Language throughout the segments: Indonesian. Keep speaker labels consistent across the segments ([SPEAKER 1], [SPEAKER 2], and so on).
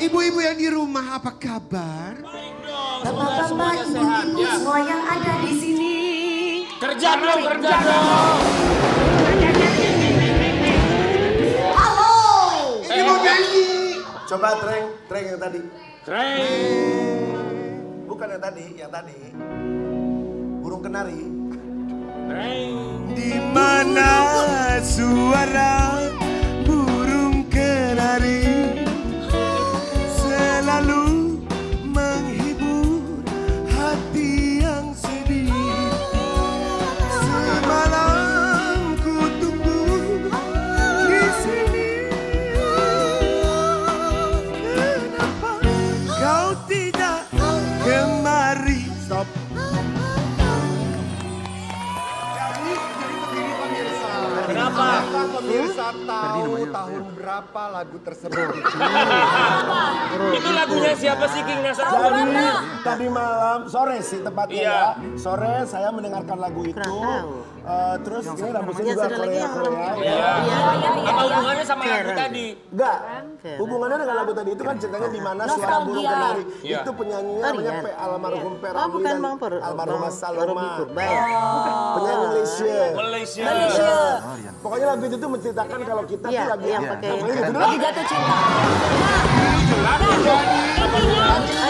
[SPEAKER 1] Ibu-ibu yang di rumah apa kabar?
[SPEAKER 2] Baik dong,
[SPEAKER 3] Bapak-bapak,
[SPEAKER 2] sehat
[SPEAKER 3] ibu-ibu
[SPEAKER 2] ya.
[SPEAKER 3] semua yang ada di sini.
[SPEAKER 2] Kerja dong.
[SPEAKER 3] Halo.
[SPEAKER 1] Ini mau nyanyi.
[SPEAKER 4] Coba treng yang tadi.
[SPEAKER 2] Treng.
[SPEAKER 4] Bukan yang tadi. Burung kenari.
[SPEAKER 2] Treng.
[SPEAKER 1] Di mana suara burung kenari selalu menghibur hati yang sedih. Semalam ku tunggu di sini. Kenapa kau tidak kemari? Stop.
[SPEAKER 2] Kenapa?
[SPEAKER 4] Pemirsa tahu tahun berapa lagu tersebut?
[SPEAKER 2] Itu lagunya siapa sih King Nasar?
[SPEAKER 4] Jadi tadi malam, sore sih tepatnya
[SPEAKER 2] Iya.
[SPEAKER 4] ya. Sore saya mendengarkan lagu itu. Terus ini rambutnya juga Korea.
[SPEAKER 2] Apa hubungannya sama lagu tadi?
[SPEAKER 4] Enggak. Hubungannya dengan lagu tadi itu kan ceritanya di mana suara burung kenari.
[SPEAKER 2] Iya.
[SPEAKER 4] Itu penyanyinya namanya almarhum Peramli
[SPEAKER 3] bukan
[SPEAKER 4] dan
[SPEAKER 3] Bang Pur.
[SPEAKER 4] almarhumah Saloma.
[SPEAKER 3] Baik.
[SPEAKER 4] Penyanyi
[SPEAKER 2] Malaysia.
[SPEAKER 4] Pokoknya lagu itu tuh menceritakan kalau kita tuh lagi
[SPEAKER 3] yang pakai
[SPEAKER 4] namanya gitu
[SPEAKER 3] lagi jatuh cinta.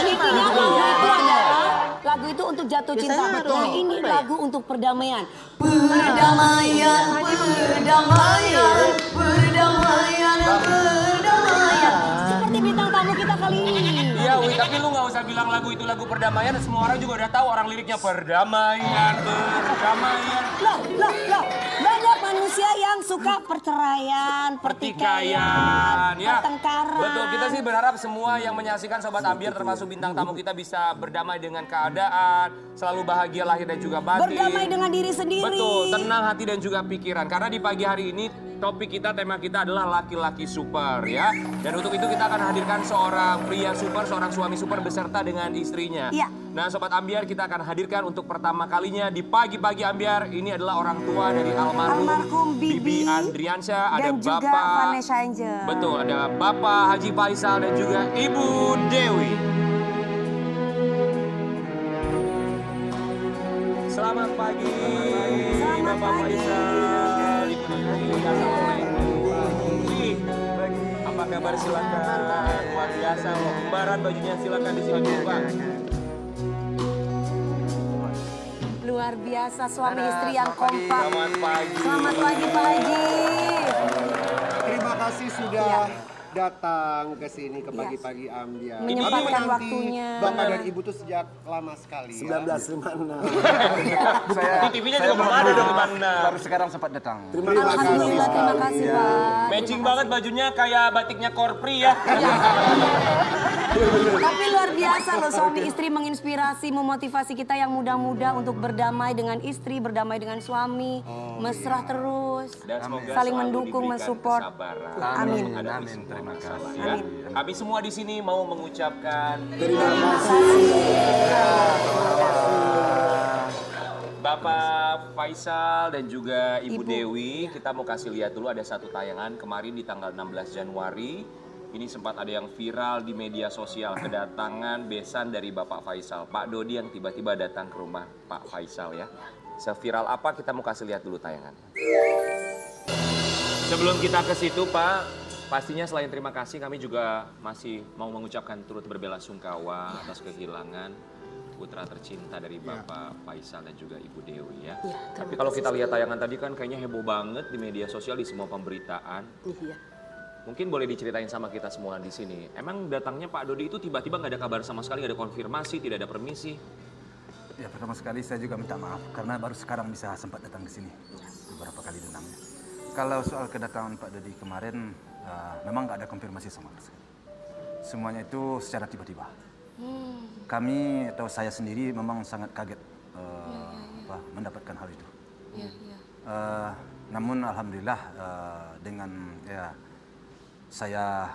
[SPEAKER 3] Intinya lagu itu untuk jatuh cinta. Betul. Ini lagu untuk perdamaian. Perdamaian. Seperti bintang tamu kita kali ini.
[SPEAKER 2] Iya, Wi, tapi lu nggak usah bilang lagu itu lagu perdamaian. Semua orang juga udah tahu orang liriknya perdamaian.
[SPEAKER 3] Loh. Banyak manusia yang suka perceraian, pertikaian,
[SPEAKER 2] ya.
[SPEAKER 3] pertengkaran.
[SPEAKER 2] Betul, kita sih berharap semua yang menyaksikan Sobat Ambiar termasuk bintang tamu kita bisa berdamai dengan keadaan, selalu bahagia lahir dan juga batin.
[SPEAKER 3] Berdamai dengan diri sendiri.
[SPEAKER 2] Betul, tenang hati dan juga pikiran. Karena di pagi hari ini topik kita, tema kita adalah laki-laki super ya. Dan untuk itu kita akan hadirkan seorang pria super, seorang suami super beserta dengan istrinya.
[SPEAKER 3] Iya.
[SPEAKER 2] Nah Sobat Ambiar kita akan hadirkan untuk pertama kalinya di pagi-pagi Ambiar. Ini adalah orang tua dari almarhum Bibi Andriansyah. Ada
[SPEAKER 3] dan juga
[SPEAKER 2] Bapak
[SPEAKER 3] Vanessa Angel.
[SPEAKER 2] Betul, ada Bapak Haji Faisal dan juga Ibu Dewi. Selamat pagi, Bapak Faisal, Ibu Dewi. Assalamualaikum. Ih, apa kabar silakan. Luar biasa loh, kembaran bajunya silakan disiapkan dulu Pak.
[SPEAKER 3] Luar biasa suami istri yang kompak.
[SPEAKER 2] Selamat pagi.
[SPEAKER 3] Selamat pagi Pak Haji.
[SPEAKER 4] Terima kasih sudah datang ke sini ke pagi-pagi Ambiar.
[SPEAKER 3] Menyempatkan
[SPEAKER 4] Kami menanti
[SPEAKER 3] waktunya.
[SPEAKER 4] Bapak dan Ibu tuh sejak lama sekali ya. 1956.
[SPEAKER 2] Di TV-nya juga belum ada dong gimana.
[SPEAKER 5] Baru sekarang sempat datang.
[SPEAKER 4] Terima kasih.
[SPEAKER 3] Alhamdulillah, terima kasih Pak.
[SPEAKER 2] Matching banget bajunya kayak batiknya Korpri ya.
[SPEAKER 3] Tapi luar biasa loh suami istri menginspirasi, memotivasi kita yang muda-muda untuk berdamai dengan istri, berdamai dengan suami, mesra terus,
[SPEAKER 2] Dan semoga
[SPEAKER 3] saling
[SPEAKER 2] selalu
[SPEAKER 3] mendukung,
[SPEAKER 2] diberikan
[SPEAKER 3] mensupport.
[SPEAKER 2] kesabaran.
[SPEAKER 3] Amin.
[SPEAKER 2] Menghadapi
[SPEAKER 5] Amin.
[SPEAKER 2] semua
[SPEAKER 5] Terima
[SPEAKER 2] masalah,
[SPEAKER 5] kasih.
[SPEAKER 2] ya. Kami semua di sini mau mengucapkan
[SPEAKER 4] Terima kasih.
[SPEAKER 2] Bapak Faisal dan juga Ibu Dewi, kita mau kasih lihat dulu ada satu tayangan kemarin di tanggal 16 Januari. Ini sempat ada yang viral di media sosial, kedatangan besan dari Bapak Faisal. Pak Dodi yang tiba-tiba datang ke rumah Pak Faisal ya. Seviral apa kita mau kasih lihat dulu tayangan. Sebelum kita ke situ Pak, pastinya selain terima kasih kami juga masih mau mengucapkan turut berbelasungkawa atas kehilangan putra tercinta dari Bapak Faisal dan juga Ibu Dewi ya. Tapi kalau kita lihat tayangan tadi kan kayaknya heboh banget di media sosial, di semua pemberitaan.
[SPEAKER 3] Iya.
[SPEAKER 2] Mungkin boleh diceritain sama kita semua di sini. Emang datangnya Pak Dodi itu tiba-tiba nggak ada kabar sama sekali, nggak ada konfirmasi, tidak ada permisi?
[SPEAKER 5] Ya pertama sekali saya juga minta maaf karena baru sekarang bisa sempat datang ke sini beberapa kali datangnya. Kalau soal kedatangan Pak Dodi kemarin memang nggak ada konfirmasi sama sekali. Semuanya itu secara tiba-tiba. Kami atau saya sendiri memang sangat kaget mendapatkan hal itu. Namun alhamdulillah dengan ya saya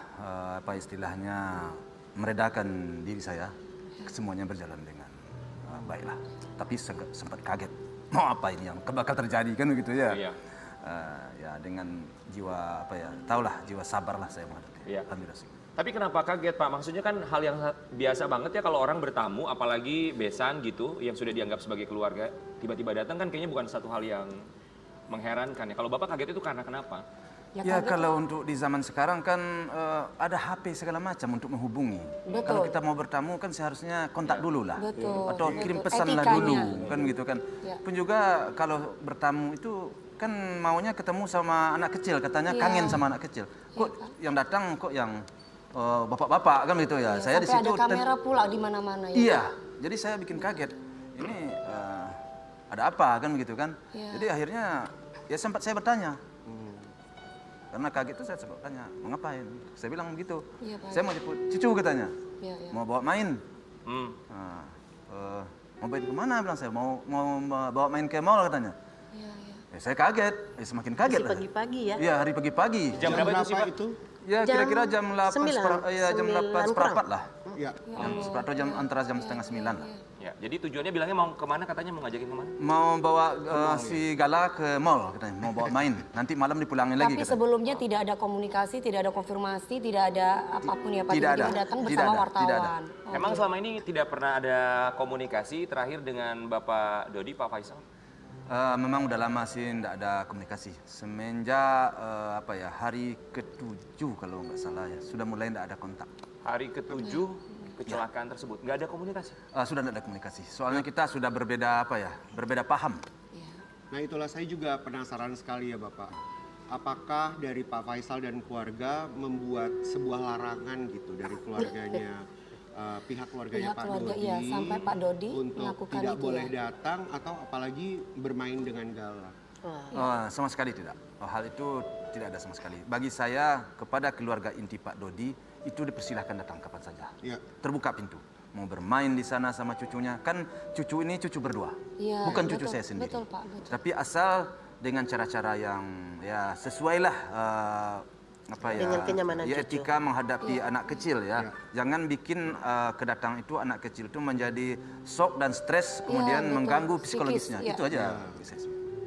[SPEAKER 5] istilahnya meredakan diri saya, semuanya berjalan dengan baiklah. Tapi sempat kaget, mau apa ini yang bakal terjadi kan begitu ya.
[SPEAKER 2] Iya.
[SPEAKER 5] Ya dengan jiwa tahulah jiwa sabar lah saya menghadapi.
[SPEAKER 2] Iya.
[SPEAKER 5] Alhamdulillah.
[SPEAKER 2] Tapi kenapa kaget Pak? Maksudnya kan hal yang biasa banget ya kalau orang bertamu, apalagi besan gitu, yang sudah dianggap sebagai keluarga, tiba-tiba datang kan kayaknya bukan satu hal yang mengherankan ya. Kalau Bapak kaget itu karena kenapa?
[SPEAKER 5] Ya kalau untuk di zaman sekarang kan ada HP segala macam untuk menghubungi.
[SPEAKER 3] Betul.
[SPEAKER 5] Kalau kita mau bertamu kan seharusnya kontak dulu lah.
[SPEAKER 3] Betul.
[SPEAKER 5] Atau kirim pesan lah
[SPEAKER 3] Etikanya.
[SPEAKER 5] dulu kan gitu kan.
[SPEAKER 3] Ya.
[SPEAKER 5] Pun juga kalau bertamu itu kan maunya ketemu sama anak kecil, katanya kangen sama anak kecil. Kok yang datang kok yang bapak-bapak kan gitu ya. Saya di
[SPEAKER 3] Sampai
[SPEAKER 5] situ
[SPEAKER 3] ada kamera pula di mana-mana ya.
[SPEAKER 5] Iya, jadi saya bikin kaget. Ini ada apa kan begitu kan?
[SPEAKER 3] Iya.
[SPEAKER 5] Jadi akhirnya ya sempat saya bertanya. Karena kaget itu saya sempat tanya, mau ngapain? Saya bilang begitu.
[SPEAKER 3] Iya, Pak.
[SPEAKER 5] Saya mau jemput cucu katanya.
[SPEAKER 3] Iya, iya.
[SPEAKER 5] Mau bawa main.
[SPEAKER 2] Hmm.
[SPEAKER 5] Nah, mau main kemana bilang saya? Mau bawa main ke mall katanya.
[SPEAKER 3] Iya, iya.
[SPEAKER 5] Ya, saya kaget, semakin kaget lah.
[SPEAKER 6] Pagi-pagi ya.
[SPEAKER 5] Iya, hari pagi-pagi.
[SPEAKER 2] Jam berapa itu sih Pak?
[SPEAKER 4] itu?
[SPEAKER 5] Ya kira-kira jam 8
[SPEAKER 6] 9
[SPEAKER 5] seperempat lah.
[SPEAKER 4] Ya.
[SPEAKER 5] Seperempat jam antara jam setengah 9 lah.
[SPEAKER 2] Ya, jadi tujuannya bilangnya mau kemana, katanya mau ngajakin kemana?
[SPEAKER 5] Mau bawa si Gala ke mall katanya, mau bawa main. Nanti malam dipulangin lagi
[SPEAKER 3] Tapi
[SPEAKER 5] katanya.
[SPEAKER 3] sebelumnya tidak ada komunikasi, tidak ada konfirmasi, tidak ada apapun ya Pak.
[SPEAKER 5] Tidak
[SPEAKER 3] Tiba-tiba
[SPEAKER 5] ada.
[SPEAKER 3] datang
[SPEAKER 5] Tidak
[SPEAKER 3] bersama
[SPEAKER 5] ada.
[SPEAKER 3] wartawan.
[SPEAKER 5] Tidak ada.
[SPEAKER 3] Oh,
[SPEAKER 2] Emang selama ini tidak pernah ada komunikasi terakhir dengan Bapak Dodi, Pak Faisal?
[SPEAKER 5] Memang udah lama sih tidak ada komunikasi. Semenjak hari ke-7 kalau nggak salah ya, sudah mulai tidak ada kontak.
[SPEAKER 2] Hari ke-7 kecelakaan tersebut, nggak ada komunikasi?
[SPEAKER 5] Sudah tidak ada komunikasi. Soalnya kita sudah berbeda berbeda paham.
[SPEAKER 4] Nah itulah saya juga penasaran sekali ya Bapak. Apakah dari Pak Faisal dan keluarga membuat sebuah larangan gitu dari keluarganya, pihak keluarganya
[SPEAKER 3] Pihak
[SPEAKER 4] Pak
[SPEAKER 3] keluarga,
[SPEAKER 4] Dodi
[SPEAKER 3] iya, sampai Pak Dodi
[SPEAKER 4] untuk
[SPEAKER 3] melakukan
[SPEAKER 4] tidak
[SPEAKER 3] itu
[SPEAKER 4] boleh
[SPEAKER 3] ya.
[SPEAKER 4] datang atau apalagi bermain dengan Gala?
[SPEAKER 5] Sama sekali tidak. Hal itu tidak ada sama sekali. Bagi saya, kepada keluarga inti Pak Dodi, itu dipersilahkan datang kapan saja.
[SPEAKER 4] Ya.
[SPEAKER 5] Terbuka pintu. Mau bermain di sana sama cucunya. Kan cucu ini cucu berdua.
[SPEAKER 3] Iya,
[SPEAKER 5] Bukan cucu
[SPEAKER 3] betul,
[SPEAKER 5] saya sendiri.
[SPEAKER 3] betul, Pak, betul.
[SPEAKER 5] Tapi asal dengan cara-cara yang ya sesuai lah
[SPEAKER 6] Dengan kenyamanan
[SPEAKER 5] ya,
[SPEAKER 6] cucu.
[SPEAKER 5] etika menghadapi anak kecil ya. Jangan bikin kedatangan itu anak kecil itu menjadi shock dan stres kemudian
[SPEAKER 3] betul.
[SPEAKER 5] mengganggu
[SPEAKER 3] Psikis,
[SPEAKER 5] psikologisnya.
[SPEAKER 3] ya.
[SPEAKER 5] Itu aja.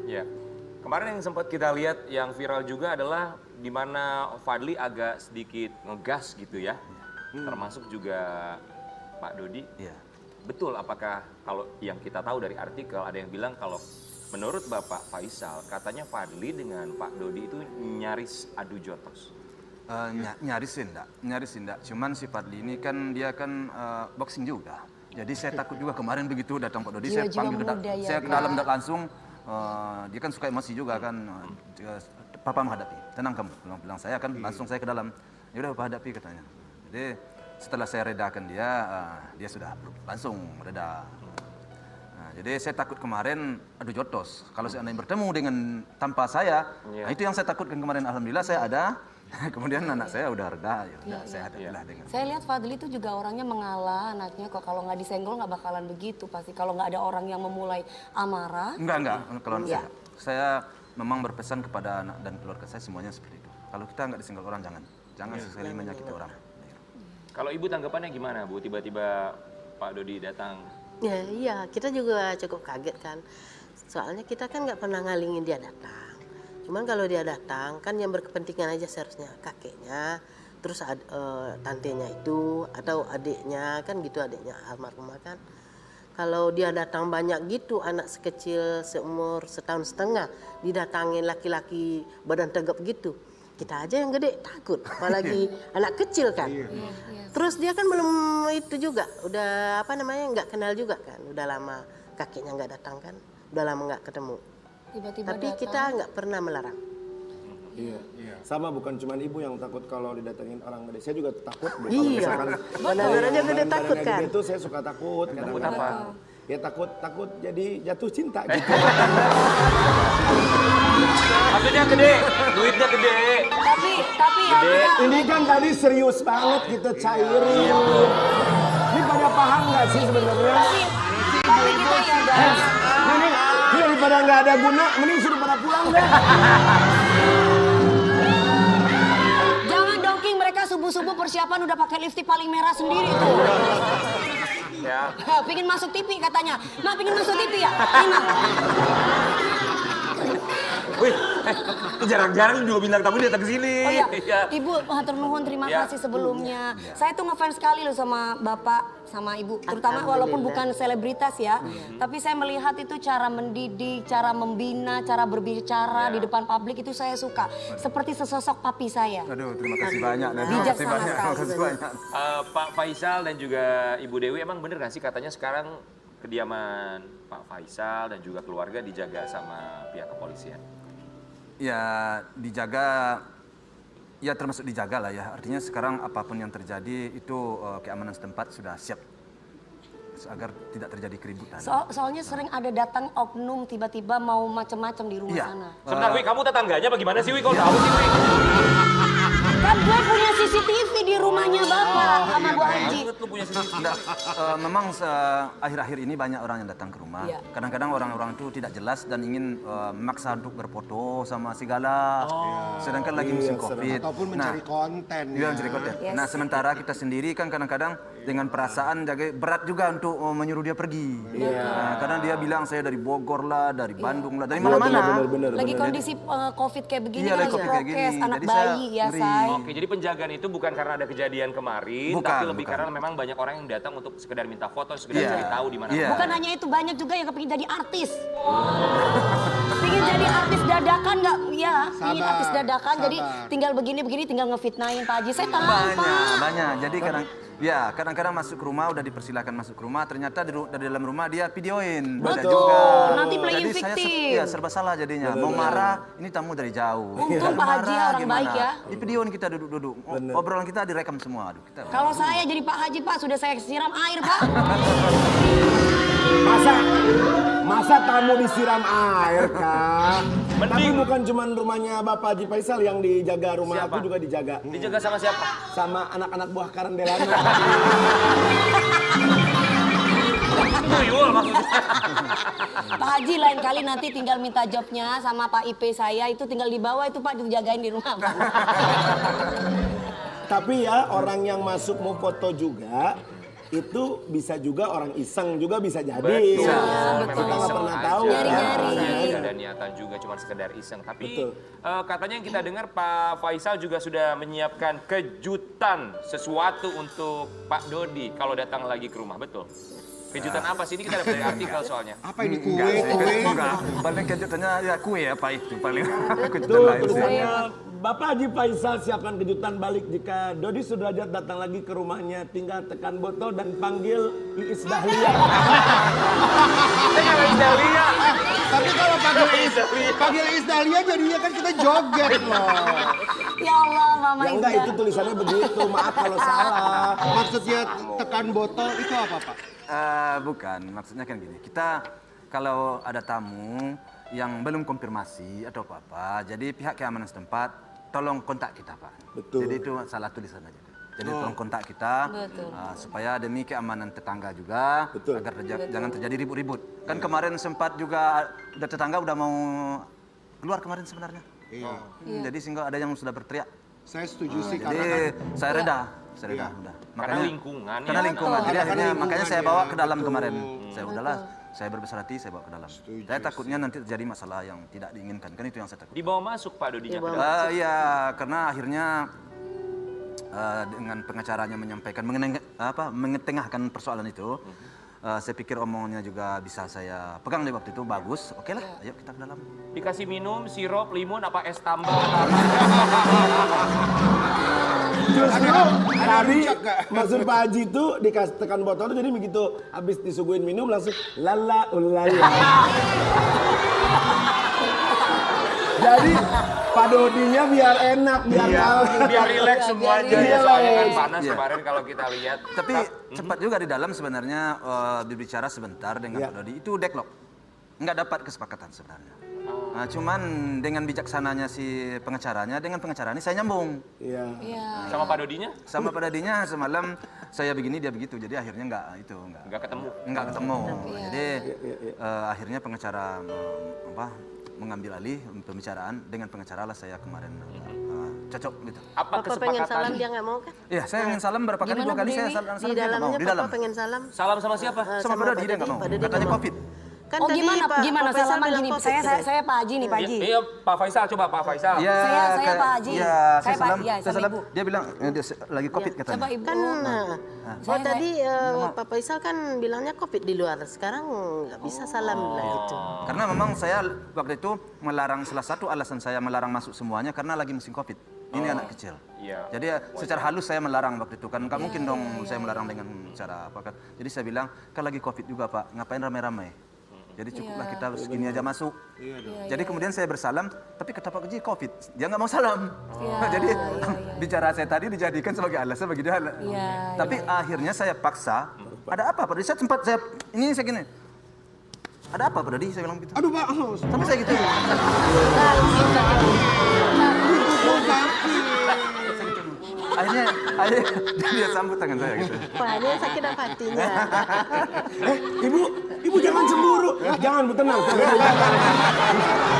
[SPEAKER 2] Ya. Kemarin yang sempat kita lihat yang viral juga adalah di mana Fadli agak sedikit ngegas gitu ya. Termasuk juga Pak Dodi.
[SPEAKER 5] Iya.
[SPEAKER 2] Betul, apakah kalau yang kita tahu dari artikel ada yang bilang kalau menurut Bapak Faisal katanya Fadli dengan Pak Dodi itu nyaris adu jotos.
[SPEAKER 5] Nyaris enggak. Cuman si Fadli ini kan dia kan boxing juga. Jadi saya takut juga kemarin begitu datang Pak Dodi, saya
[SPEAKER 3] Jiwa-jiwa
[SPEAKER 5] panggil
[SPEAKER 3] muda ya,
[SPEAKER 5] saya ke
[SPEAKER 3] Pak.
[SPEAKER 5] dalam langsung. Dia kan suka emosi juga kan. Papa menghadapi. Tenang kamu, bilang saya kan langsung saya ke dalam. Ya udah Papa hadapi katanya. Jadi setelah saya redakan dia, dia sudah langsung reda. Nah, jadi saya takut kemarin adu jotos. Kalau seandainya bertemu dengan tanpa saya, nah itu yang saya takutkan kemarin. Alhamdulillah saya ada. Kemudian anak saya udah reda, ya udah saya hadapilah dengan.
[SPEAKER 3] Saya lihat Fadli itu juga orangnya mengalah anaknya kok, kalau nggak disenggol nggak bakalan begitu pasti, kalau nggak ada orang yang memulai amarah.
[SPEAKER 5] Enggak. Kalau saya memang berpesan kepada anak dan keluarga saya semuanya seperti itu. Kalau kita nggak disenggol orang jangan sekali menyakiti orang.
[SPEAKER 2] Kalau Ibu tanggapannya gimana Bu? Tiba-tiba Pak Dodi datang.
[SPEAKER 6] Ya, iya, kita juga cukup kaget kan. Soalnya kita kan nggak pernah ngalingin dia datang. Cuman kalau dia datang kan yang berkepentingan aja seharusnya kakeknya, terus tantenya itu atau adiknya kan gitu, adiknya almarhumah kan. Kalau dia datang banyak gitu, anak sekecil seumur 1,5 tahun didatangin laki-laki badan tegap gitu, kita aja yang gede takut, apalagi anak kecil kan. Terus dia kan belum itu juga, udah nggak kenal juga kan, udah lama kakeknya nggak datang kan, udah lama nggak ketemu.
[SPEAKER 3] Tiba-tiba
[SPEAKER 6] Tapi
[SPEAKER 3] datang.
[SPEAKER 6] kita nggak pernah melarang.
[SPEAKER 1] Iya. Sama, bukan cuma ibu yang takut kalau didatengin orang gede. Saya juga takut. Kalau
[SPEAKER 6] Iya.
[SPEAKER 1] misalkan
[SPEAKER 6] Benar-benar aja gede
[SPEAKER 1] orang
[SPEAKER 6] takut
[SPEAKER 1] badan
[SPEAKER 6] kan.
[SPEAKER 1] gede itu saya suka takut.
[SPEAKER 2] Takut apa?
[SPEAKER 1] Ya takut jadi jatuh cinta gitu.
[SPEAKER 2] Maksudnya gede, duitnya gede.
[SPEAKER 3] Tapi ya
[SPEAKER 2] Gede.
[SPEAKER 1] Ini kan tadi serius banget kita cairin. Ini pada paham nggak sih sebenarnya?
[SPEAKER 3] tapi kita ya guys.
[SPEAKER 1] Ini daripada nggak ada guna, mending suruh pada pulang deh.
[SPEAKER 3] Jangan dongking, mereka subuh-subuh persiapan udah pakai lipstik paling merah sendiri tuh.
[SPEAKER 2] Ya.
[SPEAKER 3] Pingin masuk TV katanya. Mak pingin masuk TV ya? Ini, Mak.
[SPEAKER 2] Wih, Jarang-jarang dua bintang tamu datang ke sini.
[SPEAKER 3] Oh iya,
[SPEAKER 2] Iya.
[SPEAKER 3] Ibu hatur nuhun, terima
[SPEAKER 2] Ya.
[SPEAKER 3] kasih sebelumnya. Saya tuh ngefans sekali loh sama Bapak, sama Ibu. Terutama walaupun bukan selebritas ya. Tapi saya melihat itu cara mendidik, cara membina, cara berbicara di depan publik itu saya suka. Seperti sesosok papi saya.
[SPEAKER 5] Aduh, terima kasih banyak. Terima kasih
[SPEAKER 3] Bijaksana
[SPEAKER 5] banyak.
[SPEAKER 3] sekali.
[SPEAKER 5] Terima kasih banyak.
[SPEAKER 2] Pak Faisal dan juga Ibu Dewi, emang bener gak sih katanya sekarang kediaman Pak Faisal dan juga keluarga dijaga sama pihak kepolisian?
[SPEAKER 5] Ya dijaga, ya termasuk dijaga lah ya. Artinya sekarang apapun yang terjadi itu keamanan setempat sudah siap agar tidak terjadi keributan.
[SPEAKER 3] Soalnya sering ada datang oknum tiba-tiba mau macem-macem di rumah
[SPEAKER 5] Iya.
[SPEAKER 3] sana.
[SPEAKER 2] Sebentar, Wi, kamu tetangganya bagaimana sih, Wi? Kau tahu sih, Wi?
[SPEAKER 3] Kan gue punya CCTV di rumahnya Bapak sama Bu Haji.
[SPEAKER 2] Banget lu punya sendiri.
[SPEAKER 5] Enggak, memang akhir-akhir ini banyak orang yang datang ke rumah.
[SPEAKER 3] Iya.
[SPEAKER 5] Kadang-kadang orang-orang itu tidak jelas dan ingin memaksa untuk berfoto sama segala. Sedangkan lagi musim Covid.
[SPEAKER 4] Ataupun mencari konten.
[SPEAKER 5] Iya, mencari konten.
[SPEAKER 3] Yes.
[SPEAKER 5] Nah, sementara kita sendiri kan kadang-kadang dengan perasaan jaga berat juga untuk menyuruh dia pergi. Nah, karena dia bilang saya dari Bogor lah, dari Bandung lah, dari mana-mana.
[SPEAKER 3] Lagi kondisi COVID kayak begini
[SPEAKER 5] Iya,
[SPEAKER 3] kan
[SPEAKER 5] lagi
[SPEAKER 3] lagi
[SPEAKER 5] COVID kayak gini.
[SPEAKER 3] prokes, anak
[SPEAKER 5] Jadi saya
[SPEAKER 3] bayi ya
[SPEAKER 5] ngeri.
[SPEAKER 3] say.
[SPEAKER 2] Oke, jadi penjagaan itu bukan karena ada kejadian kemarin,
[SPEAKER 5] Bukan,
[SPEAKER 2] tapi lebih
[SPEAKER 5] bukan.
[SPEAKER 2] karena memang banyak orang yang datang untuk sekedar minta foto, sekedar
[SPEAKER 5] Iya.
[SPEAKER 2] cari tahu di mana.
[SPEAKER 5] Iya.
[SPEAKER 3] Bukan hanya itu, banyak juga yang kepingin jadi artis. Pingin jadi artis dadakan nggak? Ya, pingin
[SPEAKER 4] Sabar,
[SPEAKER 3] artis dadakan. Jadi
[SPEAKER 4] sabar.
[SPEAKER 3] tinggal begini-begini, tinggal ngefitnahin Pak Haji. Saya tahu
[SPEAKER 5] Banyak,
[SPEAKER 3] Pak.
[SPEAKER 5] banyak. Jadi kadang-kadang masuk ke rumah udah dipersilakan masuk ke rumah, ternyata dari dalam rumah dia videoin. Ada
[SPEAKER 3] Betul.
[SPEAKER 5] juga.
[SPEAKER 3] Nanti playing
[SPEAKER 5] Jadi saya
[SPEAKER 3] victim.
[SPEAKER 5] ya serba salah jadinya. Mau marah, ini tamu dari jauh.
[SPEAKER 3] Untung
[SPEAKER 5] Mau
[SPEAKER 3] Pak Haji
[SPEAKER 5] marah,
[SPEAKER 3] orang baik ya.
[SPEAKER 5] Di videoin kita duduk-duduk. Obrolan kita direkam semua. Aduh, kita.
[SPEAKER 3] Kalau saya jadi Pak Haji Pak, sudah saya siram air Pak.
[SPEAKER 1] Masa tamu disiram air, Kak? Tapi
[SPEAKER 2] Mending.
[SPEAKER 1] bukan cuma rumahnya Bapak Haji Faisal yang dijaga, rumah
[SPEAKER 2] Siapa?
[SPEAKER 1] aku juga dijaga.
[SPEAKER 2] Dijaga sama siapa?
[SPEAKER 1] Sama anak-anak buah Karen Delano.
[SPEAKER 2] Tuyul maksudnya.
[SPEAKER 3] Pak Haji lain kali nanti tinggal minta jobnya sama Pak IP saya, itu tinggal dibawa itu Pak dijagain di rumah Pak.
[SPEAKER 1] Tapi ya orang yang masuk mau foto juga itu bisa juga orang iseng juga bisa jadi.
[SPEAKER 2] Betul.
[SPEAKER 1] Kita
[SPEAKER 2] Memang
[SPEAKER 1] nggak
[SPEAKER 2] iseng
[SPEAKER 1] pernah
[SPEAKER 2] aja.
[SPEAKER 1] tahu.
[SPEAKER 3] Nyari-nyari.
[SPEAKER 2] Tidak ada niatan juga, cuma sekedar iseng. Tapi
[SPEAKER 1] Betul.
[SPEAKER 2] katanya yang kita dengar Pak Faisal juga sudah menyiapkan kejutan sesuatu untuk Pak Dodi kalau datang lagi ke rumah, betul? Kejutan apa sih? Ini kita dapat dari artikel soalnya.
[SPEAKER 4] Apa ini kue?
[SPEAKER 5] Enggak, paling kejutannya ya kue apa itu paling kejutan
[SPEAKER 1] Tuh,
[SPEAKER 5] lain sih.
[SPEAKER 1] tulisannya Bapak Haji Faisal siapkan kejutan balik jika Dodi Sudrajat datang lagi ke rumahnya. Tinggal tekan botol dan panggil Iis Dahlia.
[SPEAKER 2] Saya nggak bisa lihat.
[SPEAKER 4] Tapi kalau panggil Isdalia jadinya kan kita joget loh.
[SPEAKER 3] Ya Allah, Mama
[SPEAKER 1] Ya enggak, itu tulisannya begitu. Maaf kalau salah.
[SPEAKER 4] Maksudnya tekan botol itu apa Pak?
[SPEAKER 5] Bukan, maksudnya kan gini. Kita kalau ada tamu yang belum konfirmasi atau apa-apa, jadi pihak keamanan setempat tolong kontak kita, Pak.
[SPEAKER 1] Betul.
[SPEAKER 5] Jadi itu salah tulisan aja. Jadi tolong kontak kita supaya demi keamanan tetangga juga,
[SPEAKER 1] Betul.
[SPEAKER 5] agar jangan terjadi ribut-ribut. Kan kemarin sempat juga udah tetangga udah mau keluar kemarin sebenarnya.
[SPEAKER 4] Iya.
[SPEAKER 5] Jadi sehingga ada yang sudah berteriak.
[SPEAKER 4] Saya setuju sih
[SPEAKER 5] Jadi
[SPEAKER 4] karena
[SPEAKER 5] saya reda udah.
[SPEAKER 2] Karena lingkungan ya.
[SPEAKER 5] Karena lingkungan. Jadi
[SPEAKER 4] Karena
[SPEAKER 5] akhirnya
[SPEAKER 4] lingkungan
[SPEAKER 5] makanya saya
[SPEAKER 4] ya,
[SPEAKER 5] bawa ke dalam
[SPEAKER 4] betul.
[SPEAKER 5] kemarin. Saya udahlah, saya berbesar hati saya bawa ke dalam. Saya takutnya nanti terjadi masalah yang tidak diinginkan. Kan itu yang saya takut.
[SPEAKER 2] Dibawa masuk Pak Dodinya ke
[SPEAKER 6] Dibawa.
[SPEAKER 2] dalam.
[SPEAKER 5] Iya, karena akhirnya dengan pengacaranya menyampaikan mengetengahkan persoalan itu, saya pikir omongannya juga bisa saya pegang di waktu itu bagus. Oke lah, ayo kita ke dalam.
[SPEAKER 2] Dikasih minum, sirup, limun, apa es tambah?
[SPEAKER 1] Justru tadi maksud Pak Haji itu dikasih tekan botol itu jadi begitu habis disuguhin minum langsung lala ulala. Jadi Pak Dodinya biar enak, biar
[SPEAKER 2] Biar rileks semuanya.
[SPEAKER 1] Iya,
[SPEAKER 2] Soalnya kan
[SPEAKER 1] iya.
[SPEAKER 2] panas
[SPEAKER 5] Iya.
[SPEAKER 2] kemarin kalau kita lihat.
[SPEAKER 5] Tapi cepat juga di dalam sebenarnya berbicara sebentar dengan
[SPEAKER 1] Iya.
[SPEAKER 5] Pak Dodi itu deadlock. Nggak dapat kesepakatan sebenarnya. Nah, cuman dengan bijaksananya si pengacaranya, dengan pengacara ini saya nyambung.
[SPEAKER 1] Iya.
[SPEAKER 3] Iya.
[SPEAKER 2] Sama Pak Dodinya
[SPEAKER 5] Sama Pak Dodinya semalam saya begini dia begitu, jadi akhirnya
[SPEAKER 2] nggak ketemu.
[SPEAKER 5] nggak ketemu. Jadi akhirnya pengacara mengambil alih pembicaraan dengan pengacara lah saya kemarin cocok gitu.
[SPEAKER 2] Apa
[SPEAKER 6] Papa pengen
[SPEAKER 2] kesepakatan?
[SPEAKER 6] salam dia nggak mau kan?
[SPEAKER 5] Iya, saya ingin salam berapa kali,
[SPEAKER 3] Gimana,
[SPEAKER 5] 2 kali
[SPEAKER 3] Bu
[SPEAKER 5] saya
[SPEAKER 3] Dewi?
[SPEAKER 5] salam
[SPEAKER 6] Di
[SPEAKER 5] dia nggak mau.
[SPEAKER 6] dalamnya
[SPEAKER 5] Di dalam.
[SPEAKER 6] Papa pengen salam.
[SPEAKER 2] Salam sama siapa?
[SPEAKER 5] Sama Pak Dodi dia nggak mau.
[SPEAKER 6] Pak Dodi
[SPEAKER 5] Katanya
[SPEAKER 6] nggak mau.
[SPEAKER 5] Covid.
[SPEAKER 6] Kan
[SPEAKER 3] Oh
[SPEAKER 6] tadi
[SPEAKER 3] gimana?
[SPEAKER 6] Pak
[SPEAKER 3] Gimana?
[SPEAKER 6] Faisal
[SPEAKER 3] Selama
[SPEAKER 6] bilang
[SPEAKER 3] gini,
[SPEAKER 6] COVID
[SPEAKER 3] saya
[SPEAKER 6] tadi.
[SPEAKER 3] Pak Haji nih, Pak Haji.
[SPEAKER 2] Iya, Pak Faisal, coba Pak Faisal.
[SPEAKER 5] Ya,
[SPEAKER 3] Saya Pak Haji.
[SPEAKER 5] Ya,
[SPEAKER 3] Saya Pak-
[SPEAKER 5] salam,
[SPEAKER 3] ya,
[SPEAKER 5] saya
[SPEAKER 3] sama
[SPEAKER 5] salam.
[SPEAKER 3] Ibu.
[SPEAKER 5] Dia bilang dia lagi COVID katanya.
[SPEAKER 3] Coba Ibu.
[SPEAKER 6] Kan
[SPEAKER 3] Saya-
[SPEAKER 6] tadi Pak Faisal kan bilangnya COVID di luar. Sekarang nggak bisa salam bilang gitu.
[SPEAKER 5] Karena memang saya waktu itu melarang, salah satu alasan saya melarang masuk semuanya karena lagi musim COVID. Ini anak kecil.
[SPEAKER 2] Iya.
[SPEAKER 5] Jadi ya, secara halus saya melarang waktu itu kan. Nggak mungkin dong saya melarang dengan cara apa kan. Jadi saya bilang, kan lagi COVID juga Pak, ngapain ramai-ramai. Jadi cukuplah kita segini aja masuk. Jadi kemudian saya bersalam, tapi kata Pak Haji COVID, dia nggak mau salam. Jadi bicara saya tadi dijadikan sebagai alasan bagi dia. Tapi akhirnya saya paksa. Ada apa Pak Dodi? Saya sempat ini saya gini. Ada apa Pak Dodi? Saya bilang gitu.
[SPEAKER 1] Aduh Pak,
[SPEAKER 5] Tapi saya gitu. akhirnya dia sambut tangan saya gitu.
[SPEAKER 6] Wah, ini sakit apa hatinya?
[SPEAKER 1] Ibu jangan cemburu. Jangan, Bu, tenang.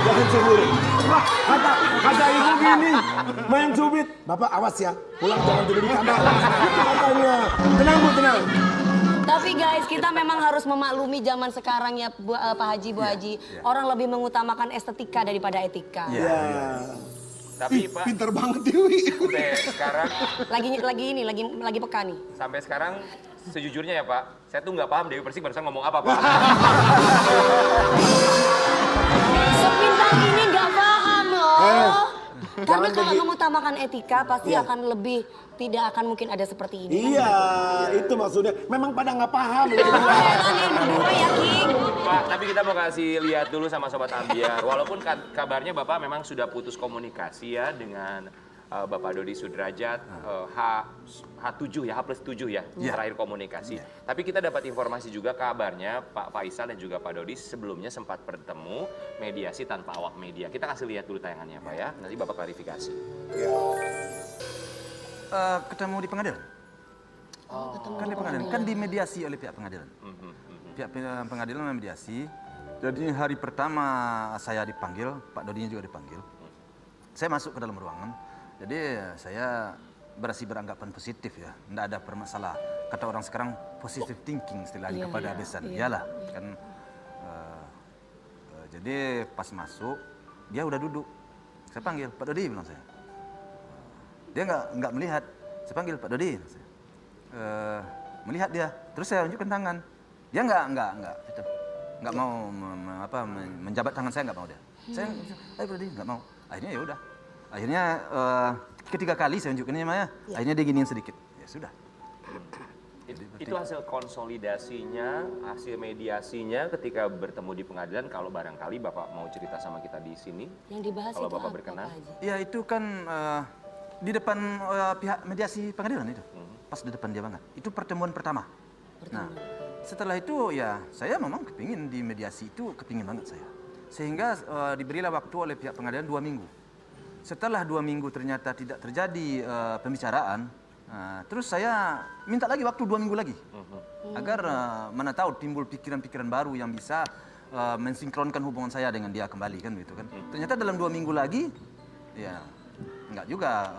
[SPEAKER 1] Jangan cemburu. Wah, kata ibu gini, main cubit. Bapak awas ya, pulang jangan tidur di kamar. Itu katanya. Tenang Bu, tenang.
[SPEAKER 3] Tapi guys, kita memang harus memaklumi zaman sekarang ya Pak Haji, Bu Haji. Orang lebih mengutamakan estetika daripada etika.
[SPEAKER 2] Tapi Pak,
[SPEAKER 1] Pinter banget Dewi.
[SPEAKER 2] sampai sekarang,
[SPEAKER 3] Lagi peka nih.
[SPEAKER 2] sampai sekarang sejujurnya ya Pak, saya tuh nggak paham Dewi Persik barusan ngomong apa Pak.
[SPEAKER 3] Sepintar ini nggak paham loh. Karena
[SPEAKER 1] jangan
[SPEAKER 3] kalau mengutamakan etika pasti akan lebih tidak akan mungkin ada seperti ini.
[SPEAKER 1] Iya, itu maksudnya. Memang pada nggak paham.
[SPEAKER 3] Berdua ya King.
[SPEAKER 2] Pak, tapi kita mau kasih lihat dulu sama Sobat Ambiar. Walaupun kabarnya Bapak memang sudah putus komunikasi ya dengan Bapak Dodi Sudrajat, H7 ya, H+7 ya, terakhir komunikasi. Tapi kita dapat informasi juga kabarnya Pak Faisal dan juga Pak Dodi sebelumnya sempat bertemu mediasi tanpa awak media. Kita kasih lihat dulu tayangannya Pak ya, nanti Bapak klarifikasi.
[SPEAKER 5] Ketemu di pengadilan. Kan di pengadilan, kan dimediasi oleh pihak pengadilan. Pihak pengadilan memediasi. Jadi hari pertama saya dipanggil, Pak Dodinya juga dipanggil. Saya masuk ke dalam ruangan. Jadi saya beranggapan positif ya, tidak ada permasalahan. Kata orang sekarang positive thinking istilahnya kepada besan. Iyalah kan. Jadi pas masuk dia udah duduk. Saya panggil Pak Dodi bilang saya. Dia nggak melihat. Saya panggil Pak Dodi. Melihat dia. Terus saya tunjukkan tangan. Dia nggak mau menjabat tangan saya, nggak mau dia. Saya, Pak Dodi nggak mau. Akhirnya ya udah. Akhirnya ketiga kali saya tunjukkannya Maya. Akhirnya dia giniin sedikit. Ya sudah.
[SPEAKER 2] Itu hasil konsolidasinya, hasil mediasinya ketika bertemu di pengadilan. Kalau barangkali Bapak mau cerita sama kita di sini.
[SPEAKER 3] Yang dibahas
[SPEAKER 2] Kalau
[SPEAKER 3] itu
[SPEAKER 2] Bapak
[SPEAKER 3] apa
[SPEAKER 2] berkenan.
[SPEAKER 3] Pak Haji?
[SPEAKER 5] Ya itu kan di depan pihak mediasi pengadilan itu. Pas di depan dia banget. Itu pertemuan pertama. Nah, setelah itu ya saya memang kepingin di mediasi itu, kepingin banget saya. Sehingga diberilah waktu oleh pihak pengadilan 2 minggu. Setelah 2 minggu ternyata tidak terjadi pembicaraan, terus saya minta lagi waktu 2 minggu lagi. Agar mana tahu timbul pikiran-pikiran baru yang bisa mensinkronkan hubungan saya dengan dia kembali kan gitu kan. Ternyata dalam 2 minggu lagi, ya enggak juga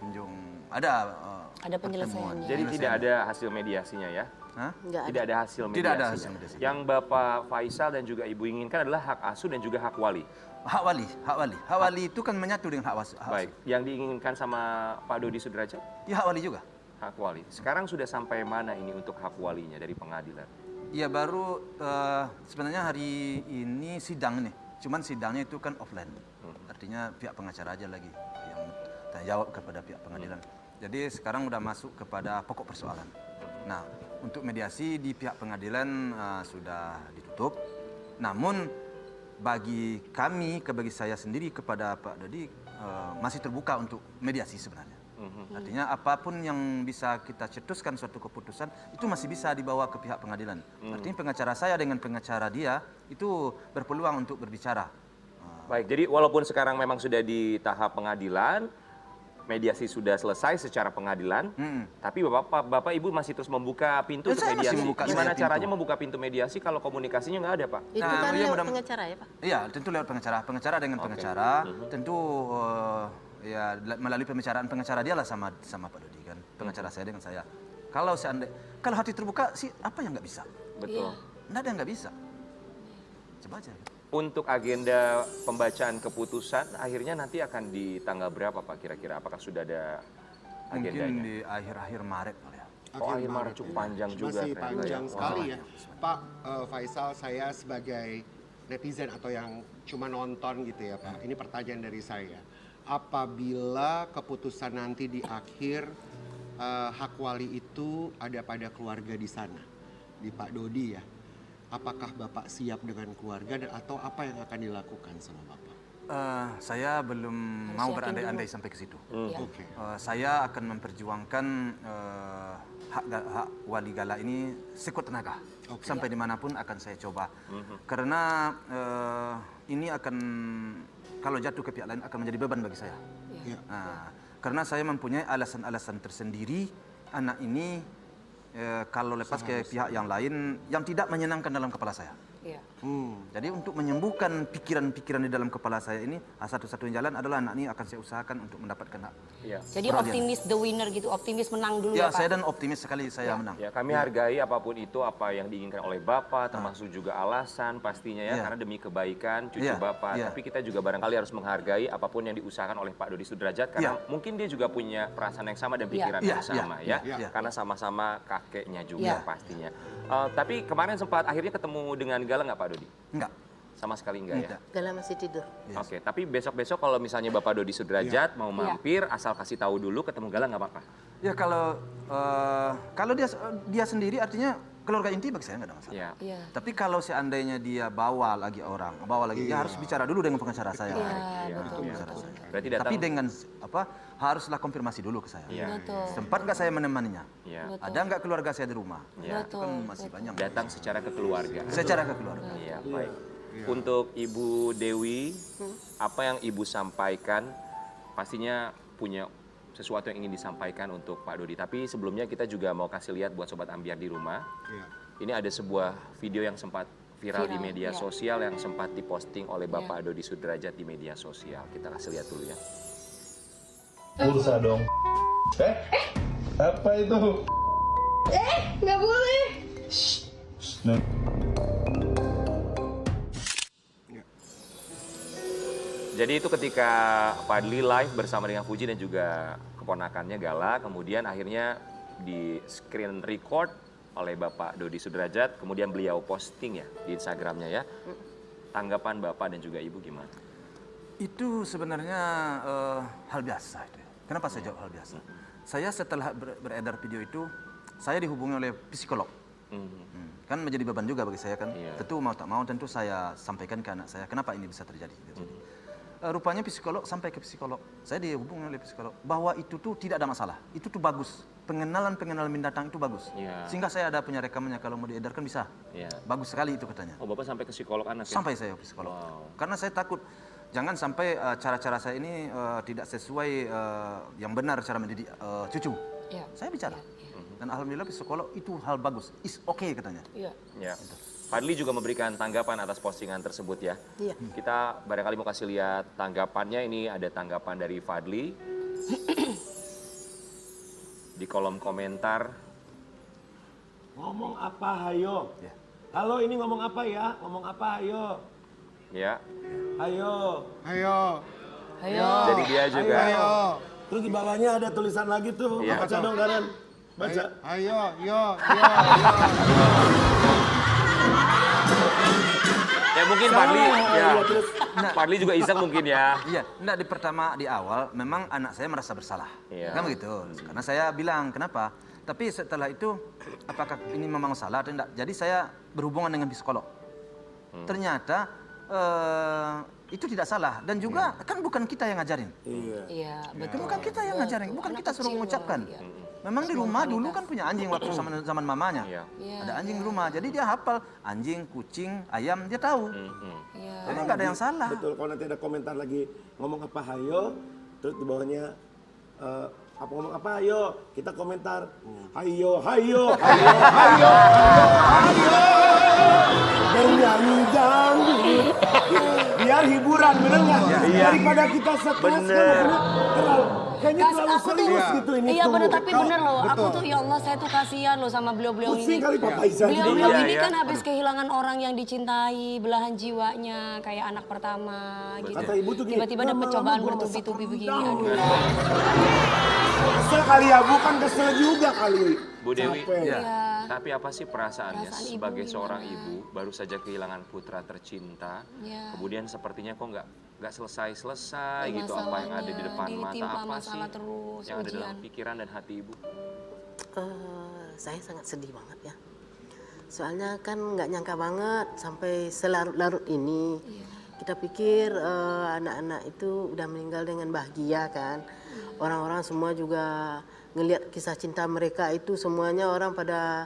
[SPEAKER 5] kunjung ada
[SPEAKER 3] penjelasannya.
[SPEAKER 2] Jadi tidak ada hasil mediasinya ya?
[SPEAKER 5] Hah?
[SPEAKER 2] Tidak ada hasil mediasinya.
[SPEAKER 5] Tidak ada hasil mediasinya.
[SPEAKER 2] Yang Bapak Faisal dan juga Ibu inginkan adalah hak asuh dan juga hak wali.
[SPEAKER 5] Hak wali itu kan menyatu dengan hak asuh.
[SPEAKER 2] Baik, yang diinginkan sama Pak Dodi Sudrajat?
[SPEAKER 5] Ya hak wali juga.
[SPEAKER 2] Hak wali. Sekarang sudah sampai mana ini untuk hak walinya dari pengadilan?
[SPEAKER 5] Ya baru sebenarnya hari ini sidang nih. Cuman sidangnya itu kan offline. Artinya pihak pengacara aja lagi yang tanya jawab kepada pihak pengadilan. Jadi sekarang udah masuk kepada pokok persoalan. Nah, untuk mediasi di pihak pengadilan sudah ditutup. Namun bagi saya sendiri kepada Pak Dodi masih terbuka untuk mediasi sebenarnya. Artinya apapun yang bisa kita cetuskan suatu keputusan itu masih bisa dibawa ke pihak pengadilan. Artinya pengacara saya dengan pengacara dia itu berpeluang untuk berbicara.
[SPEAKER 2] Baik, jadi walaupun sekarang memang sudah di tahap pengadilan, mediasi sudah selesai secara pengadilan, tapi Bapak Ibu masih terus membuka pintu untuk
[SPEAKER 5] saya masih
[SPEAKER 2] mediasi.
[SPEAKER 5] membuka
[SPEAKER 2] Gimana
[SPEAKER 5] pintu.
[SPEAKER 2] caranya membuka pintu mediasi kalau komunikasinya nggak ada Pak?
[SPEAKER 6] Itu
[SPEAKER 5] Nah,
[SPEAKER 6] kan
[SPEAKER 5] dia
[SPEAKER 6] lewat
[SPEAKER 5] mudah-
[SPEAKER 6] pengacara ya Pak?
[SPEAKER 5] Iya, tentu lewat pengacara. Pengacara dengan pengacara, tentu ya melalui pembicaraan pengacara dia lah sama Pak Dodi kan. Pengacara saya dengan saya. Kalau hati terbuka sih apa yang nggak bisa?
[SPEAKER 2] Betul.
[SPEAKER 5] Nggak ada yang nggak bisa. coba aja.
[SPEAKER 2] Untuk agenda pembacaan keputusan akhirnya nanti akan di tanggal berapa Pak kira-kira? Apakah sudah ada
[SPEAKER 5] Mungkin
[SPEAKER 2] agendanya?
[SPEAKER 5] di akhir-akhir Maret kali ya.
[SPEAKER 2] Oh, akhir Maret cukup panjang juga
[SPEAKER 4] Masih
[SPEAKER 2] ternyata
[SPEAKER 4] panjang
[SPEAKER 2] ya.
[SPEAKER 4] sekali ya. Pak Faisal, saya sebagai netizen atau yang cuma nonton gitu ya Pak, ini pertanyaan dari saya. Apabila keputusan nanti di akhir hak wali itu ada pada keluarga di sana, di Pak Dodi ya, apakah Bapak siap dengan keluarga dan atau apa yang akan dilakukan sama Bapak?
[SPEAKER 5] Saya belum mau berandai-andai sampai ke situ.
[SPEAKER 4] Oke.
[SPEAKER 5] Saya akan memperjuangkan hak wali gala ini sekuat tenaga. Sampai dimanapun akan saya coba. Karena ini akan, kalau jatuh ke pihak lain akan menjadi beban bagi saya.
[SPEAKER 4] Ya.
[SPEAKER 5] Karena saya mempunyai alasan-alasan tersendiri anak ini kalau lepas ke pihak yang lain yang tidak menyenangkan dalam kepala saya.
[SPEAKER 3] Iya.
[SPEAKER 5] Jadi untuk menyembuhkan pikiran-pikiran di dalam kepala saya ini, satu-satunya jalan adalah anak ini akan saya usahakan untuk mendapatkan hak.
[SPEAKER 2] Iya.
[SPEAKER 3] Jadi optimis the winner gitu, optimis menang dulu ya
[SPEAKER 5] Ya,
[SPEAKER 3] Pak.
[SPEAKER 5] saya dan optimis sekali saya menang.
[SPEAKER 2] Ya, kami hargai apapun itu apa yang diinginkan oleh Bapak, termasuk juga alasan pastinya ya, karena demi kebaikan cucu Bapak. Tapi kita juga barangkali harus menghargai apapun yang diusahakan oleh Pak Dodi Sudrajat, karena mungkin dia juga punya perasaan yang sama dan pikiran yang sama ya, karena sama-sama kakeknya juga pastinya. Tapi kemarin sempat akhirnya ketemu dengan Gala nggak Pak Dodi?
[SPEAKER 5] Enggak.
[SPEAKER 2] Sama sekali enggak ya?
[SPEAKER 6] Gala masih tidur.
[SPEAKER 2] Oke, tapi besok-besok kalau misalnya Bapak Dodi Sudrajat mau mampir, asal kasih tahu dulu ketemu Gala nggak apa-apa?
[SPEAKER 5] Ya kalau dia sendiri artinya keluarga inti bagi saya nggak ada masalah.
[SPEAKER 2] Ya.
[SPEAKER 3] Iya.
[SPEAKER 5] Tapi kalau seandainya dia bawa lagi ya harus bicara dulu dengan pengacara saya. Pengacara saya.
[SPEAKER 2] Berarti datang.
[SPEAKER 5] Tapi dengan haruslah konfirmasi dulu ke saya.
[SPEAKER 2] Iya.
[SPEAKER 3] Betul.
[SPEAKER 5] Sempat nggak saya menemaninya?
[SPEAKER 2] Iya.
[SPEAKER 5] Ada nggak keluarga saya di rumah?
[SPEAKER 2] Iya.
[SPEAKER 5] Itu kan masih banyak.
[SPEAKER 2] Datang secara kekeluargaan.
[SPEAKER 5] Secara ke keluarga.
[SPEAKER 2] Iya, baik. Untuk Ibu Dewi, apa yang Ibu sampaikan pastinya punya sesuatu yang ingin disampaikan untuk Pak Dodi. Tapi sebelumnya kita juga mau kasih lihat buat Sobat Ambiar di rumah. Ini ada sebuah video yang sempat viral di media sosial yang sempat diposting oleh Bapak Dodi Sudrajat di media sosial. Kita kasih lihat dulu ya.
[SPEAKER 7] Pulsa dong. Apa itu?
[SPEAKER 8] Nggak boleh.
[SPEAKER 7] Nah,
[SPEAKER 2] Jadi itu ketika Fadli live bersama dengan Fuji dan juga keponakannya Gala, kemudian akhirnya di screen record oleh Bapak Dodi Sudrajat, kemudian beliau posting ya di Instagramnya ya. Tanggapan Bapak dan juga Ibu gimana?
[SPEAKER 5] Itu sebenarnya hal biasa itu. Kenapa saya jawab hal biasa? Saya setelah beredar video itu, saya dihubungi oleh psikolog. Kan menjadi beban juga bagi saya kan. Tentu mau tak mau tentu saya sampaikan ke anak saya kenapa ini bisa terjadi. Rupanya psikolog sampai ke psikolog. Saya dihubungi oleh psikolog bahwa itu tuh tidak ada masalah. Itu tuh bagus. Pengenalan binatang itu bagus. Sehingga saya ada punya rekamannya kalau mau diedarkan bisa. Bagus sekali itu katanya.
[SPEAKER 2] Oh, Bapak sampai ke psikolog anak ya?
[SPEAKER 5] Sampai saya ke psikolog. Karena saya takut jangan sampai cara-cara saya ini tidak sesuai yang benar cara mendidik cucu. Saya bicara. Dan alhamdulillah psikolog itu hal bagus. Is okay katanya.
[SPEAKER 2] Ya. Fadli juga memberikan tanggapan atas postingan tersebut ya.
[SPEAKER 6] Iya.
[SPEAKER 2] Kita barangkali mau kasih lihat tanggapannya. Ini ada tanggapan dari Fadli. Di kolom komentar.
[SPEAKER 1] Ngomong apa hayo? Halo, ini ngomong apa ya? Ngomong apa hayo?
[SPEAKER 2] Ya.
[SPEAKER 1] Hayo.
[SPEAKER 4] Ayo.
[SPEAKER 2] Jadi dia juga.
[SPEAKER 4] Ayo.
[SPEAKER 1] Terus di bawahnya ada tulisan lagi tuh.
[SPEAKER 2] Iya.
[SPEAKER 1] Baca dong Karen. Baca.
[SPEAKER 4] Ayo, yo.
[SPEAKER 2] Ya mungkin Fadli, ya. Fadli juga iseng mungkin ya.
[SPEAKER 5] Iya, enggak di awal memang anak saya merasa bersalah. Kan begitu. Karena saya bilang, kenapa? Tapi setelah itu apakah ini memang salah atau enggak? Jadi saya berhubungan dengan psikolog. Ternyata itu tidak salah dan juga kan bukan kita yang ngajarin.
[SPEAKER 3] Iya, betul.
[SPEAKER 5] Bukan kita yang ngajarin, bukan kita suruh mengucapkan. Memang di rumah dulu kan punya anjing waktu zaman mamanya. Ada anjing di rumah, jadi dia hafal anjing, kucing, ayam, dia tahu. Jadi nggak ada yang salah.
[SPEAKER 1] Betul, kalau nanti ada komentar lagi ngomong apa hayo, terus di bawahnya apa ngomong apa hayo, kita komentar hayo, hayo, hayo, hayo, hayo, bernyanyi dangdut, biar hiburan, bener nggak? Daripada kita stres kan terlalu Kayaknya terlalu
[SPEAKER 3] aku tuh,
[SPEAKER 1] serius gitu ini
[SPEAKER 3] iya
[SPEAKER 1] tuh.
[SPEAKER 3] bener, tapi bener loh. Aku
[SPEAKER 4] Betul.
[SPEAKER 3] tuh ya Allah, saya tuh kasihan loh sama beliau-beliau
[SPEAKER 1] Pusing
[SPEAKER 3] ini.
[SPEAKER 1] kali Papa Iza.
[SPEAKER 3] Beliau-beliau
[SPEAKER 2] Iya,
[SPEAKER 3] ini
[SPEAKER 2] iya.
[SPEAKER 3] kan habis kehilangan orang yang dicintai, belahan jiwanya, kayak anak pertama gitu.
[SPEAKER 1] Kata ibu tuh gini,
[SPEAKER 3] Tiba-tiba dapat
[SPEAKER 1] lama-lama
[SPEAKER 3] cobaan
[SPEAKER 1] gua
[SPEAKER 3] bertubi-tubi
[SPEAKER 1] merasa
[SPEAKER 3] begini.
[SPEAKER 1] down.
[SPEAKER 3] Aduh.
[SPEAKER 1] Kesel kali ya, bukan kesel juga kali.
[SPEAKER 2] Bu Dewi,
[SPEAKER 1] Capek.
[SPEAKER 5] Iya.
[SPEAKER 2] tapi apa sih perasaannya
[SPEAKER 3] Perasaan ibu
[SPEAKER 2] sebagai
[SPEAKER 3] gimana?
[SPEAKER 2] seorang ibu baru saja kehilangan putra tercinta,
[SPEAKER 3] Iya.
[SPEAKER 2] kemudian sepertinya kok nggak selesai gitu apa yang ada di depan mata,
[SPEAKER 3] ditimpa
[SPEAKER 2] apa sih
[SPEAKER 3] masalah terus,
[SPEAKER 2] yang ada dalam
[SPEAKER 3] ujian.
[SPEAKER 2] pikiran dan hati ibu?
[SPEAKER 6] Saya sangat sedih banget ya. Soalnya kan nggak nyangka banget sampai selarut-larut ini. Kita pikir anak-anak itu udah meninggal dengan bahagia kan. Orang-orang semua juga ngelihat kisah cinta mereka itu semuanya orang pada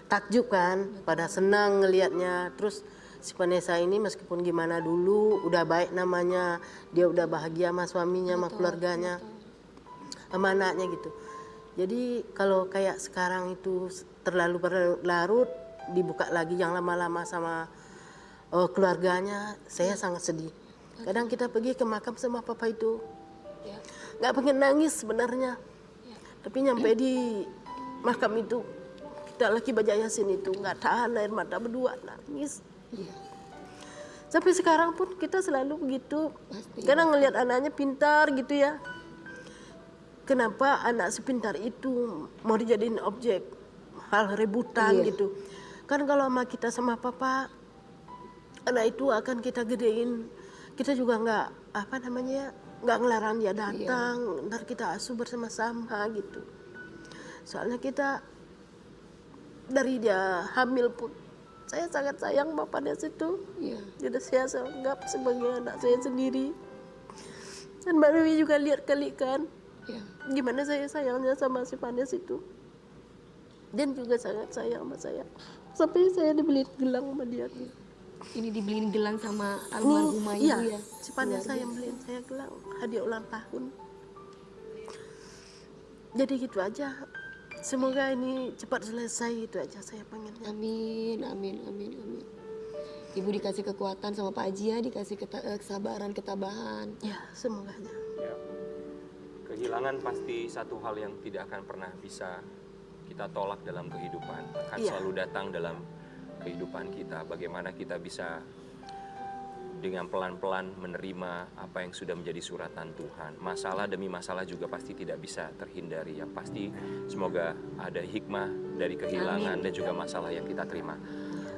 [SPEAKER 6] takjub kan, pada senang ngelihatnya. Terus si Vanessa ini meskipun gimana dulu udah baik namanya, dia udah bahagia sama suaminya, sama keluarganya, sama anaknya gitu. Jadi kalau kayak sekarang itu terlalu berlarut, dibuka lagi yang lama-lama sama keluarganya, saya sangat sedih. Kadang kita pergi ke makam sama papa itu, nggak pengen nangis sebenarnya. Tapi nyampe di makam itu, kita lagi baca Yasin itu, nggak tahan air mata berdua, nangis. Sampai sekarang pun kita selalu begitu. Kadang ngelihat anaknya pintar gitu ya. Kenapa anak sepintar itu mau dijadiin objek hal rebutan gitu. Kan kalau sama kita sama papa, anak itu akan kita gedein. Kita juga nggak ngelarang dia datang. Ntar kita asuh bersama-sama gitu. Soalnya kita dari dia hamil pun, saya sangat sayang bapaknya situ. Jadi saya anggap sebagai anak saya sendiri. Dan Mbak Dewi juga lihat kali kan, gimana saya sayangnya sama si Vanessa itu. Dan juga sangat sayang sama saya. Sampai saya dibeliin gelang sama dia.
[SPEAKER 3] Ini dibeliin gelang sama almarhumah ibu
[SPEAKER 6] Iya,
[SPEAKER 3] ya.
[SPEAKER 6] si Vanessa yang beliin saya gelang hadiah ulang tahun. Jadi gitu aja. Semoga ini cepat selesai, itu aja saya pengennya.
[SPEAKER 3] Amin, amin, amin, amin. Ibu dikasih kekuatan sama Pak Haji ya, dikasih kesabaran, ketabahan.
[SPEAKER 6] Ya, semoga aja.
[SPEAKER 2] Ya. Kehilangan pasti satu hal yang tidak akan pernah bisa kita tolak dalam kehidupan, akan selalu datang dalam kehidupan kita. Bagaimana kita bisa dengan pelan-pelan menerima apa yang sudah menjadi suratan Tuhan. Masalah demi masalah juga pasti tidak bisa terhindari. Yang pasti semoga ada hikmah dari kehilangan dan juga masalah yang kita terima.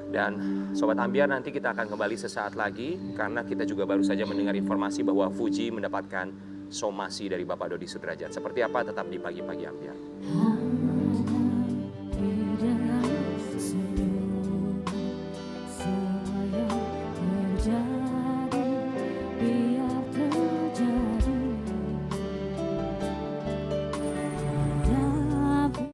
[SPEAKER 2] Dan Sobat Ambiar, nanti kita akan kembali sesaat lagi karena kita juga baru saja mendengar informasi bahwa Fuji mendapatkan somasi dari Bapak Dodi Sudrajat. Seperti apa tetap di Pagi-Pagi Ambiar.